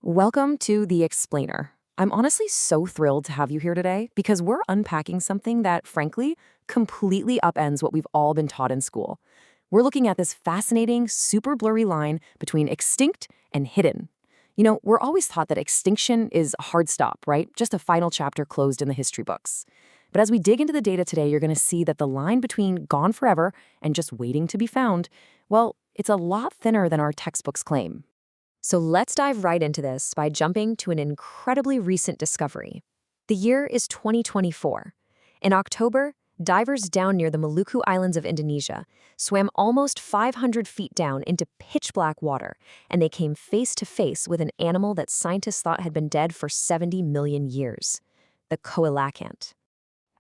Welcome to The Explainer. I'm honestly so thrilled to have you here today because we're unpacking something that, frankly, completely upends what we've all been taught in school. We're looking at this fascinating, super blurry line between extinct and hidden. We're always taught that extinction is a hard stop, right? Just a final chapter closed in the history books. But as we dig into the data today, you're going to see that the line between gone forever and just waiting to be found, well, it's a lot thinner than our textbooks claim. So let's dive right into this by jumping to an incredibly recent discovery. The year is 2024. In October, divers down near the Maluku Islands of Indonesia swam almost 500 feet down into pitch-black water, and they came face to face with an animal that scientists thought had been dead for 70 million years, the Coelacanth.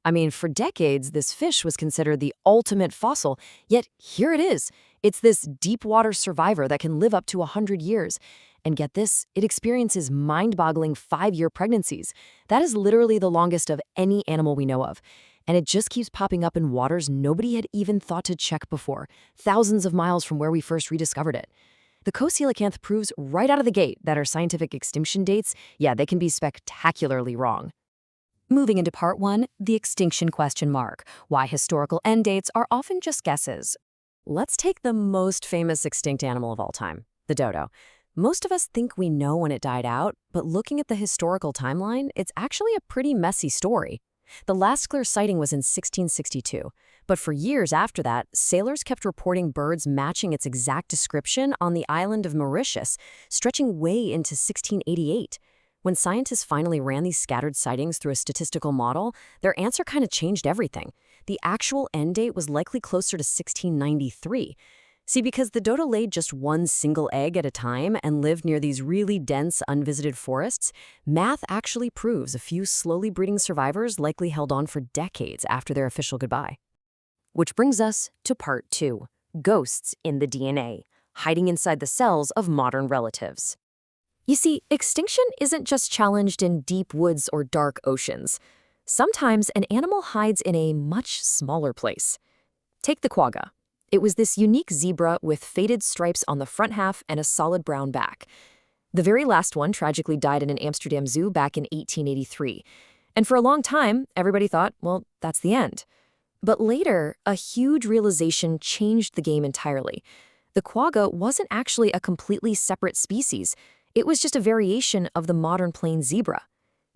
I mean, for decades, this fish was considered the ultimate fossil, yet here it is. It's this deep-water survivor that can live up to 100 years. And get this, it experiences mind-boggling 5-year pregnancies. That is literally the longest of any animal we know of. And it just keeps popping up in waters nobody had even thought to check before, thousands of miles from where we first rediscovered it. The Coelacanth proves right out of the gate that our scientific extinction dates, they can be spectacularly wrong. Moving into part 1, the extinction question mark, why historical end dates are often just guesses. Let's take the most famous extinct animal of all time, the dodo. Most of us think we know when it died out, but looking at the historical timeline, it's actually a pretty messy story. The last clear sighting was in 1662, but for years after that, sailors kept reporting birds matching its exact description on the island of Mauritius, stretching way into 1688. When scientists finally ran these scattered sightings through a statistical model, their answer kind of changed everything. The actual end date was likely closer to 1693. See, because the dodo laid just one single egg at a time and lived near these really dense, unvisited forests, math actually proves a few slowly breeding survivors likely held on for decades after their official goodbye. Which brings us to part 2, ghosts in the DNA, hiding inside the cells of modern relatives. You see, extinction isn't just challenged in deep woods or dark oceans. Sometimes an animal hides in a much smaller place. Take the quagga. It was this unique zebra with faded stripes on the front half and a solid brown back. The very last one tragically died in an Amsterdam zoo back in 1883. And for a long time, everybody thought, well, that's the end. But later, a huge realization changed the game entirely. The quagga wasn't actually a completely separate species. It was just a variation of the modern plain zebra.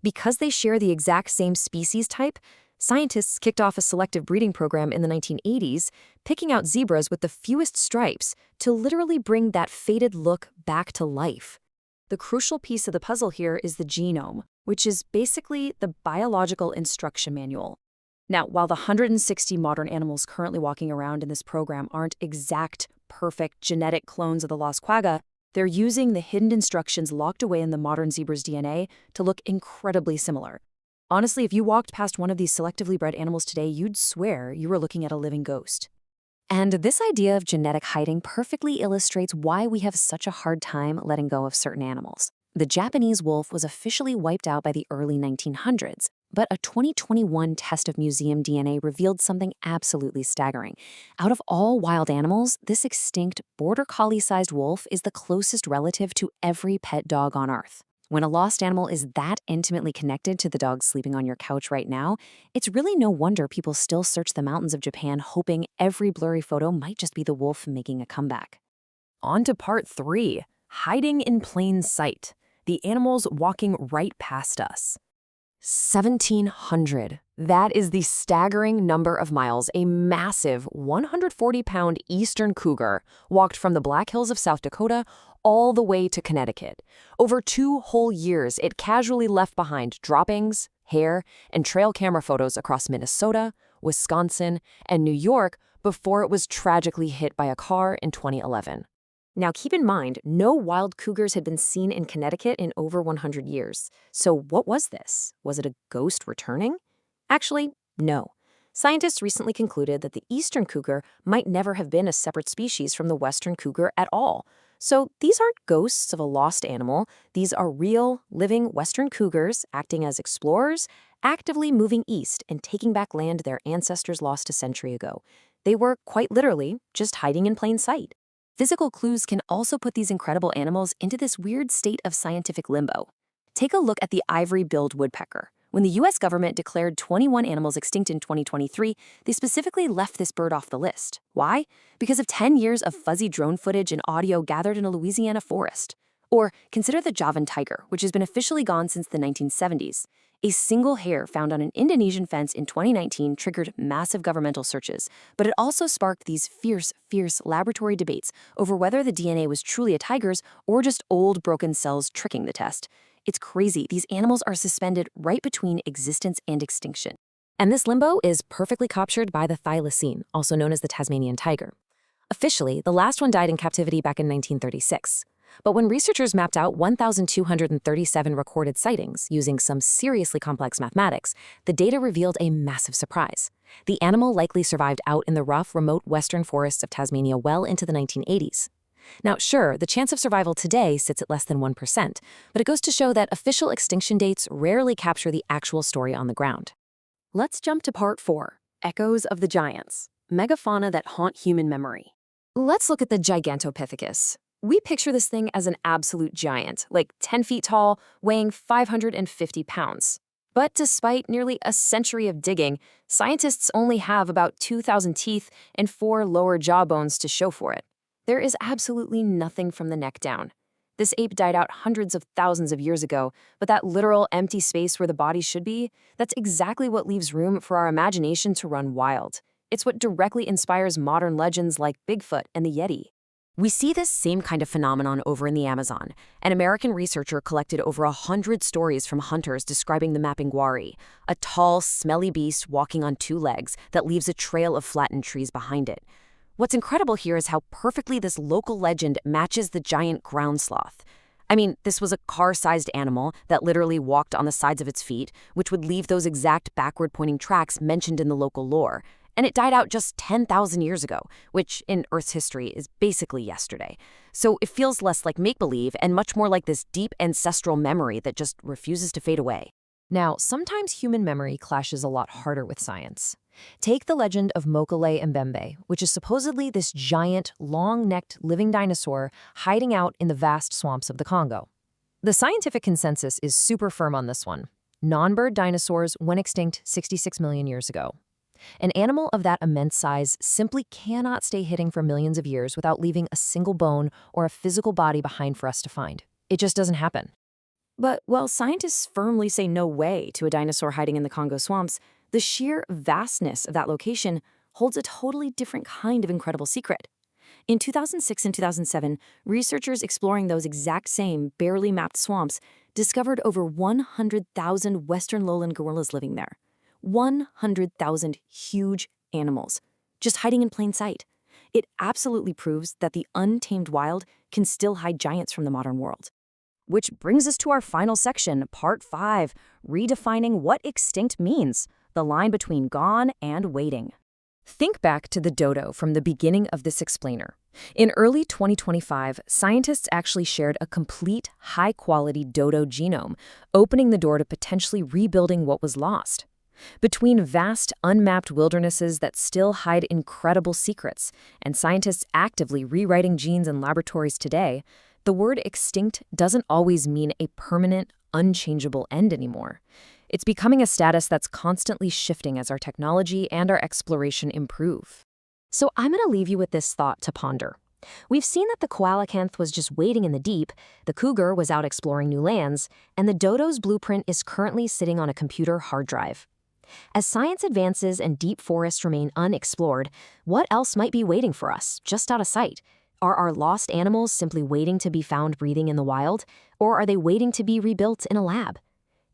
Because they share the exact same species type, scientists kicked off a selective breeding program in the 1980s, picking out zebras with the fewest stripes to literally bring that faded look back to life. The crucial piece of the puzzle here is the genome, which is basically the biological instruction manual. Now, while the 160 modern animals currently walking around in this program aren't exact, perfect genetic clones of the lost quagga, they're using the hidden instructions locked away in the modern zebra's DNA to look incredibly similar. Honestly, if you walked past one of these selectively bred animals today, you'd swear you were looking at a living ghost. And this idea of genetic hiding perfectly illustrates why we have such a hard time letting go of certain animals. The Japanese wolf was officially wiped out by the early 1900s, but a 2021 test of museum DNA revealed something absolutely staggering. Out of all wild animals, this extinct border collie-sized wolf is the closest relative to every pet dog on Earth. When a lost animal is that intimately connected to the dog sleeping on your couch right now, it's really no wonder people still search the mountains of Japan hoping every blurry photo might just be the wolf making a comeback. On to part 3, hiding in plain sight. The animals walking right past us. 1,700. That is the staggering number of miles a massive 140-pound eastern cougar walked from the Black Hills of South Dakota all the way to Connecticut. Over 2 whole years, it casually left behind droppings, hair, and trail camera photos across Minnesota, Wisconsin, and New York before it was tragically hit by a car in 2011. Now, keep in mind, no wild cougars had been seen in Connecticut in over 100 years. So what was this? Was it a ghost returning? Actually, no. Scientists recently concluded that the eastern cougar might never have been a separate species from the western cougar at all. So these aren't ghosts of a lost animal. These are real, living western cougars acting as explorers, actively moving east and taking back land their ancestors lost a century ago. They were, quite literally, just hiding in plain sight. Physical clues can also put these incredible animals into this weird state of scientific limbo. Take a look at the ivory-billed woodpecker. When the US government declared 21 animals extinct in 2023, they specifically left this bird off the list. Why? Because of 10 years of fuzzy drone footage and audio gathered in a Louisiana forest. Or consider the Javan tiger, which has been officially gone since the 1970s. A single hair found on an Indonesian fence in 2019 triggered massive governmental searches, but it also sparked these fierce laboratory debates over whether the DNA was truly a tiger's or just old broken cells tricking the test. It's crazy. These animals are suspended right between existence and extinction. And this limbo is perfectly captured by the thylacine, also known as the Tasmanian tiger. Officially, the last one died in captivity back in 1936. But when researchers mapped out 1,237 recorded sightings using some seriously complex mathematics, the data revealed a massive surprise. The animal likely survived out in the rough, remote western forests of Tasmania well into the 1980s. Now, sure, the chance of survival today sits at less than 1%, but it goes to show that official extinction dates rarely capture the actual story on the ground. Let's jump to part 4, Echoes of the Giants, megafauna that haunt human memory. Let's look at the Gigantopithecus. We picture this thing as an absolute giant, like 10 feet tall, weighing 550 pounds. But despite nearly a century of digging, scientists only have about 2,000 teeth and 4 lower jaw bones to show for it. There is absolutely nothing from the neck down. This ape died out hundreds of thousands of years ago, but that literal empty space where the body should be, that's exactly what leaves room for our imagination to run wild. It's what directly inspires modern legends like Bigfoot and the Yeti. We see this same kind of phenomenon over in the Amazon. An American researcher collected over 100 stories from hunters describing the mapinguari, a tall, smelly beast walking on 2 legs that leaves a trail of flattened trees behind it. What's incredible here is how perfectly this local legend matches the giant ground sloth. I mean, this was a car-sized animal that literally walked on the sides of its feet, which would leave those exact backward-pointing tracks mentioned in the local lore. And it died out just 10,000 years ago, which in Earth's history is basically yesterday. So it feels less like make-believe and much more like this deep ancestral memory that just refuses to fade away. Now, sometimes human memory clashes a lot harder with science. Take the legend of Mokele Mbembe, which is supposedly this giant, long-necked living dinosaur hiding out in the vast swamps of the Congo. The scientific consensus is super firm on this one. Non-bird dinosaurs went extinct 66 million years ago. An animal of that immense size simply cannot stay hidden for millions of years without leaving a single bone or a physical body behind for us to find. It just doesn't happen. But while scientists firmly say no way to a dinosaur hiding in the Congo swamps, the sheer vastness of that location holds a totally different kind of incredible secret. In 2006 and 2007, researchers exploring those exact same barely mapped swamps discovered over 100,000 western lowland gorillas living there. 100,000 huge animals, just hiding in plain sight. It absolutely proves that the untamed wild can still hide giants from the modern world. Which brings us to our final section, Part 5, redefining what extinct means, the line between gone and waiting. Think back to the dodo from the beginning of this explainer. In early 2025, scientists actually shared a complete, high-quality dodo genome, opening the door to potentially rebuilding what was lost. Between vast, unmapped wildernesses that still hide incredible secrets and scientists actively rewriting genes in laboratories today, the word extinct doesn't always mean a permanent, unchangeable end anymore. It's becoming a status that's constantly shifting as our technology and our exploration improve. So I'm going to leave you with this thought to ponder. We've seen that the Coelacanth was just waiting in the deep, the cougar was out exploring new lands, and the dodo's blueprint is currently sitting on a computer hard drive. As science advances and deep forests remain unexplored, what else might be waiting for us, just out of sight? Are our lost animals simply waiting to be found breathing in the wild, or are they waiting to be rebuilt in a lab?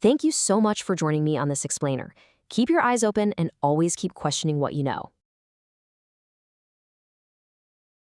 Thank you so much for joining me on this explainer. Keep your eyes open and always keep questioning what you know.